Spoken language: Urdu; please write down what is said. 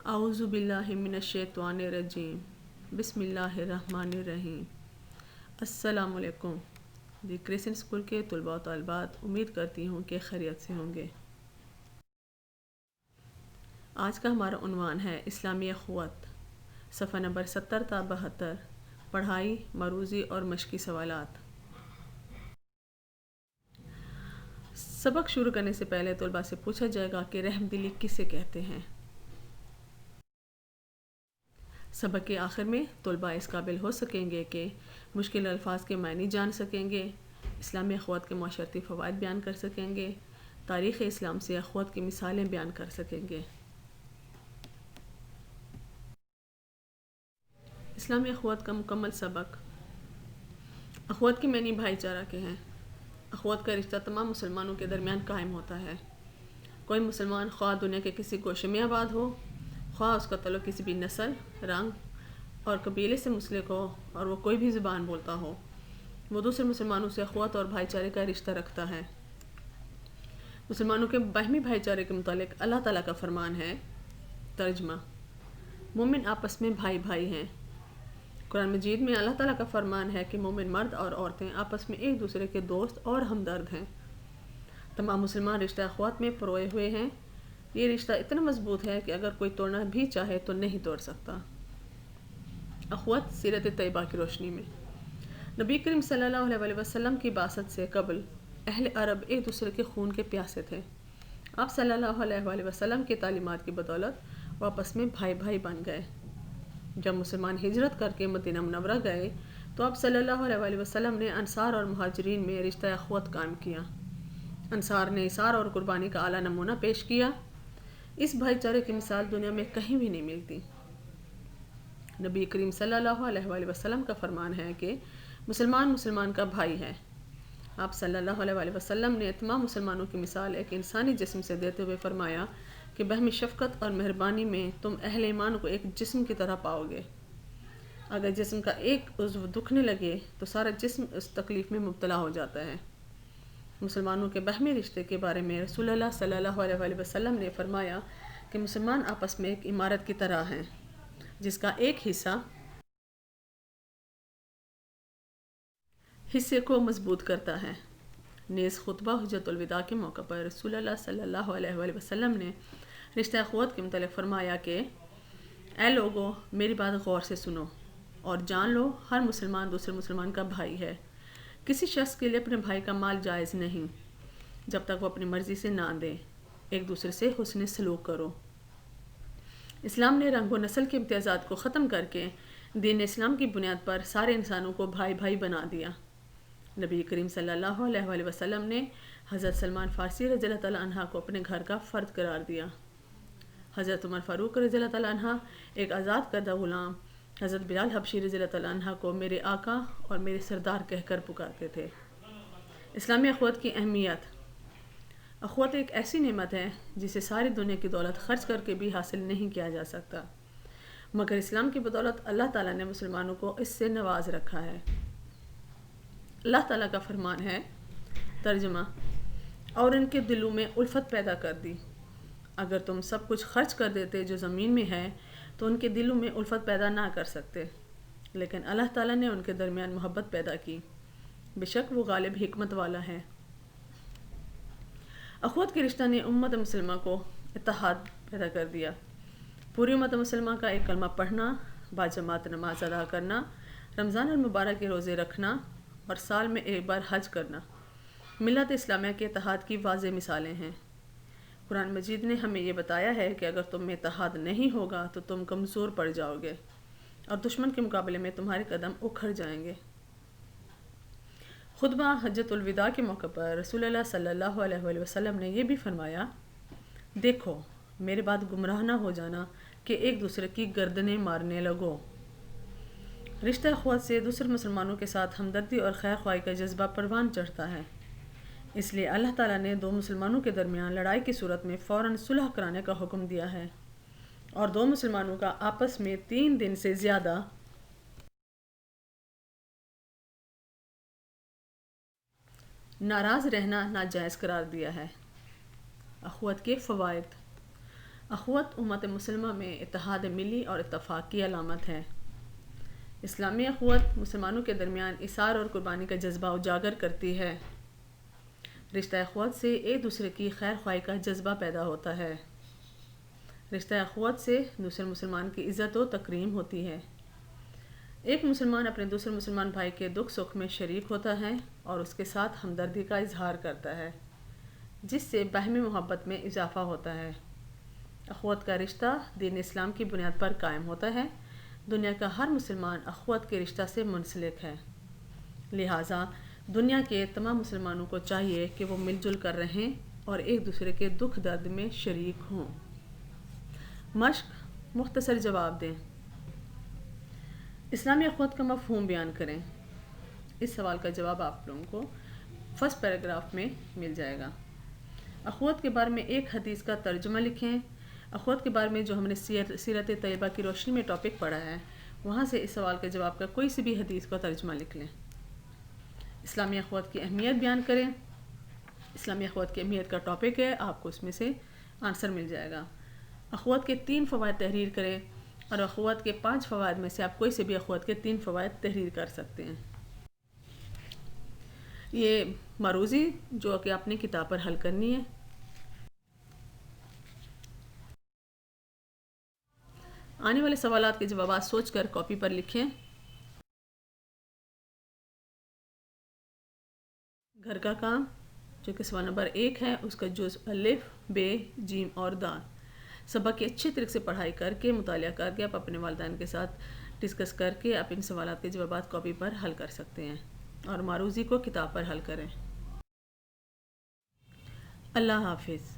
اعوذ باللہ من الشیطان الرجیم بسم اللہ الرحمن الرحیم۔ السلام علیکم دی کرسچن اسکول کے طلباء و طالبات، امید کرتی ہوں کہ خیریت سے ہوں گے۔ آج کا ہمارا عنوان ہے اسلامی اخوت، صفحہ نمبر 70 تا 72، پڑھائی، مروزی اور مشقی سوالات۔ سبق شروع کرنے سے پہلے طلباء سے پوچھا جائے گا کہ رحم دلی کسے کہتے ہیں۔ سبق کے آخر میں طلباء اس قابل ہو سکیں گے کہ مشکل الفاظ کے معنی جان سکیں گے، اسلامی اخوت کے معاشرتی فوائد بیان کر سکیں گے، تاریخ اسلام سے اخوت کی مثالیں بیان کر سکیں گے۔ اسلامی اخوت کا مکمل سبق۔ اخوت کے معنی بھائی چارہ کے ہیں۔ اخوت کا رشتہ تمام مسلمانوں کے درمیان قائم ہوتا ہے۔ کوئی مسلمان خواہ دنیا کے کسی گوشے میں آباد ہو، خواہ اس کا تعلق کسی بھی نسل، رنگ اور قبیلے سے منسلک ہو اور وہ کوئی بھی زبان بولتا ہو، وہ دوسرے مسلمانوں سے اخوت اور بھائی چارے کا رشتہ رکھتا ہے۔ مسلمانوں کے باہمی بھائی چارے کے متعلق اللہ تعالیٰ کا فرمان ہے۔ ترجمہ: مومن آپس میں بھائی بھائی ہیں۔ قرآن مجید میں اللہ تعالیٰ کا فرمان ہے کہ مومن مرد اور عورتیں آپس میں ایک دوسرے کے دوست اور ہمدرد ہیں۔ تمام مسلمان رشتہ اخوت میں پروئے ہوئے ہیں۔ یہ رشتہ اتنا مضبوط ہے کہ اگر کوئی توڑنا بھی چاہے تو نہیں توڑ سکتا۔ اخوت سیرت طیبہ کی روشنی میں۔ نبی کریم صلی اللہ علیہ وسلم کی بعثت سے قبل اہل عرب ایک دوسرے کے خون کے پیاسے تھے۔ آپ صلی اللہ علیہ وسلم کی تعلیمات کی بدولت وہ آپس میں بھائی بھائی بن گئے۔ جب مسلمان ہجرت کر کے مدینہ منورہ گئے تو آپ صلی اللہ علیہ وسلم نے انصار اور مہاجرین میں رشتہ اخوت قائم کیا۔ انصار نے اثار اور قربانی کا اعلیٰ نمونہ پیش کیا۔ اس بھائی چارے کی مثال دنیا میں کہیں بھی نہیں ملتی۔ نبی کریم صلی اللہ علیہ وسلم کا فرمان ہے کہ مسلمان مسلمان کا بھائی ہے۔ آپ صلی اللہ علیہ وسلم نے تمام مسلمانوں کی مثال ایک انسانی جسم سے دیتے ہوئے فرمایا کہ باہمی شفقت اور مہربانی میں تم اہل ایمان کو ایک جسم کی طرح پاؤ گے۔ اگر جسم کا ایک عضو دکھنے لگے تو سارا جسم اس تکلیف میں مبتلا ہو جاتا ہے۔ مسلمانوں کے باہمی رشتے کے بارے میں رسول اللہ صلی اللہ علیہ وسلم نے فرمایا کہ مسلمان آپس میں ایک عمارت کی طرح ہیں جس کا ایک حصے کو مضبوط کرتا ہے۔ نیز خطبہ حجۃ الوداع کے موقع پر رسول اللہ صلی اللہ علیہ وسلم نے رشتہ اخوت کے متعلق فرمایا کہ اے لوگو، میری بات غور سے سنو اور جان لو، ہر مسلمان دوسرے مسلمان کا بھائی ہے۔ کسی شخص کے لیے اپنے بھائی کا مال جائز نہیں جب تک وہ اپنی مرضی سے نہ دے۔ ایک دوسرے سے حسن سلوک کرو۔ اسلام نے رنگ و نسل کے امتیازات کو ختم کر کے دین اسلام کی بنیاد پر سارے انسانوں کو بھائی بھائی بنا دیا۔ نبی کریم صلی اللہ علیہ وسلم نے حضرت سلمان فارسی رضی اللہ تعالیٰ عنہ کو اپنے گھر کا فرد قرار دیا۔ حضرت عمر فاروق رضی اللہ تعالیٰ عنہ ایک آزاد کردہ غلام حضرت بلال حبشی رضی اللہ تعالیٰ عنہ کو میرے آقا اور میرے سردار کہہ کر پکارتے تھے۔ اسلامی اخوت کی اہمیت۔ اخوت ایک ایسی نعمت ہے جسے ساری دنیا کی دولت خرچ کر کے بھی حاصل نہیں کیا جا سکتا، مگر اسلام کی بدولت اللہ تعالیٰ نے مسلمانوں کو اس سے نواز رکھا ہے۔ اللہ تعالیٰ کا فرمان ہے۔ ترجمہ: اور ان کے دلوں میں الفت پیدا کر دی۔ اگر تم سب کچھ خرچ کر دیتے جو زمین میں ہے تو ان کے دلوں میں الفت پیدا نہ کر سکتے، لیکن اللہ تعالیٰ نے ان کے درمیان محبت پیدا کی، بے شک وہ غالب حکمت والا ہے۔ اخوت کے رشتہ نے امت مسلمہ کو اتحاد پیدا کر دیا۔ پوری امت مسلمہ کا ایک کلمہ پڑھنا، باجماعت نماز ادا کرنا، رمضان المبارک کے روزے رکھنا اور سال میں ایک بار حج کرنا ملت اسلامیہ کے اتحاد کی واضح مثالیں ہیں۔ قرآن مجید نے ہمیں یہ بتایا ہے کہ اگر تم میں اتحاد نہیں ہوگا تو تم کمزور پڑ جاؤ گے اور دشمن کے مقابلے میں تمہارے قدم اکھڑ جائیں گے۔ خطبہ حجۃ الوداع کے موقع پر رسول اللہ صلی اللہ علیہ وسلم نے یہ بھی فرمایا، دیکھو میرے بعد گمراہ نہ ہو جانا کہ ایک دوسرے کی گردنیں مارنے لگو۔ رشتہ اخوت سے دوسرے مسلمانوں کے ساتھ ہمدردی اور خیر خواہی کا جذبہ پروان چڑھتا ہے۔ اس لیے اللہ تعالیٰ نے دو مسلمانوں کے درمیان لڑائی کی صورت میں فوراً صلح کرانے کا حکم دیا ہے، اور دو مسلمانوں کا آپس میں 3 دن سے زیادہ ناراض رہنا ناجائز قرار دیا ہے۔ اخوت کے فوائد۔ اخوت امت مسلمہ میں اتحاد ملی اور اتفاق کی علامت ہے۔ اسلامی اخوت مسلمانوں کے درمیان ایثار اور قربانی کا جذبہ اجاگر کرتی ہے۔ رشتہ اخوت سے ایک دوسرے کی خیر خواہی کا جذبہ پیدا ہوتا ہے۔ رشتہ اخوت سے دوسرے مسلمان کی عزت و تکریم ہوتی ہے۔ ایک مسلمان اپنے دوسرے مسلمان بھائی کے دکھ سکھ میں شریک ہوتا ہے اور اس کے ساتھ ہمدردی کا اظہار کرتا ہے، جس سے باہمی محبت میں اضافہ ہوتا ہے۔ اخوت کا رشتہ دین اسلام کی بنیاد پر قائم ہوتا ہے۔ دنیا کا ہر مسلمان اخوت کے رشتہ سے منسلک ہے، لہٰذا دنیا کے تمام مسلمانوں کو چاہیے کہ وہ مل جل کر رہیں اور ایک دوسرے کے دکھ درد میں شریک ہوں۔ مشق: مختصر جواب دیں۔ اسلامی اخوت کا مفہوم بیان کریں۔ اس سوال کا جواب آپ لوگوں کو فرسٹ پیراگراف میں مل جائے گا۔ اخوت کے بارے میں ایک حدیث کا ترجمہ لکھیں۔ اخوت کے بارے میں جو ہم نے سیرت طیبہ کی روشنی میں ٹاپک پڑھا ہے، وہاں سے اس سوال کے جواب کا کوئی سی بھی حدیث کا ترجمہ لکھ لیں۔ اسلامی اخوت کی اہمیت بیان کریں۔ اسلامی اخوت کی اہمیت کا ٹاپک ہے، آپ کو اس میں سے آنسر مل جائے گا۔ اخوت کے 3 فوائد تحریر کریں اور اخوت کے 5 فوائد میں سے آپ کوئی سے بھی اخوت کے 3 فوائد تحریر کر سکتے ہیں۔ یہ معروضی جو کہ اپنی کتاب پر حل کرنی ہے۔ آنے والے سوالات کے جوابات سوچ کر کاپی پر لکھیں۔ گھر کا کام جو کہ سوال نمبر 1 ہے، اس کا جزء الف، بے، جیم اور دال۔ سبق کی اچھی طریقے سے پڑھائی کر کے مطالعہ کر کے آپ اپنے والدین کے ساتھ ڈسکس کر کے آپ ان سوالات کے جوابات کاپی پر حل کر سکتے ہیں اور معروضی کو کتاب پر حل کریں۔ اللہ حافظ۔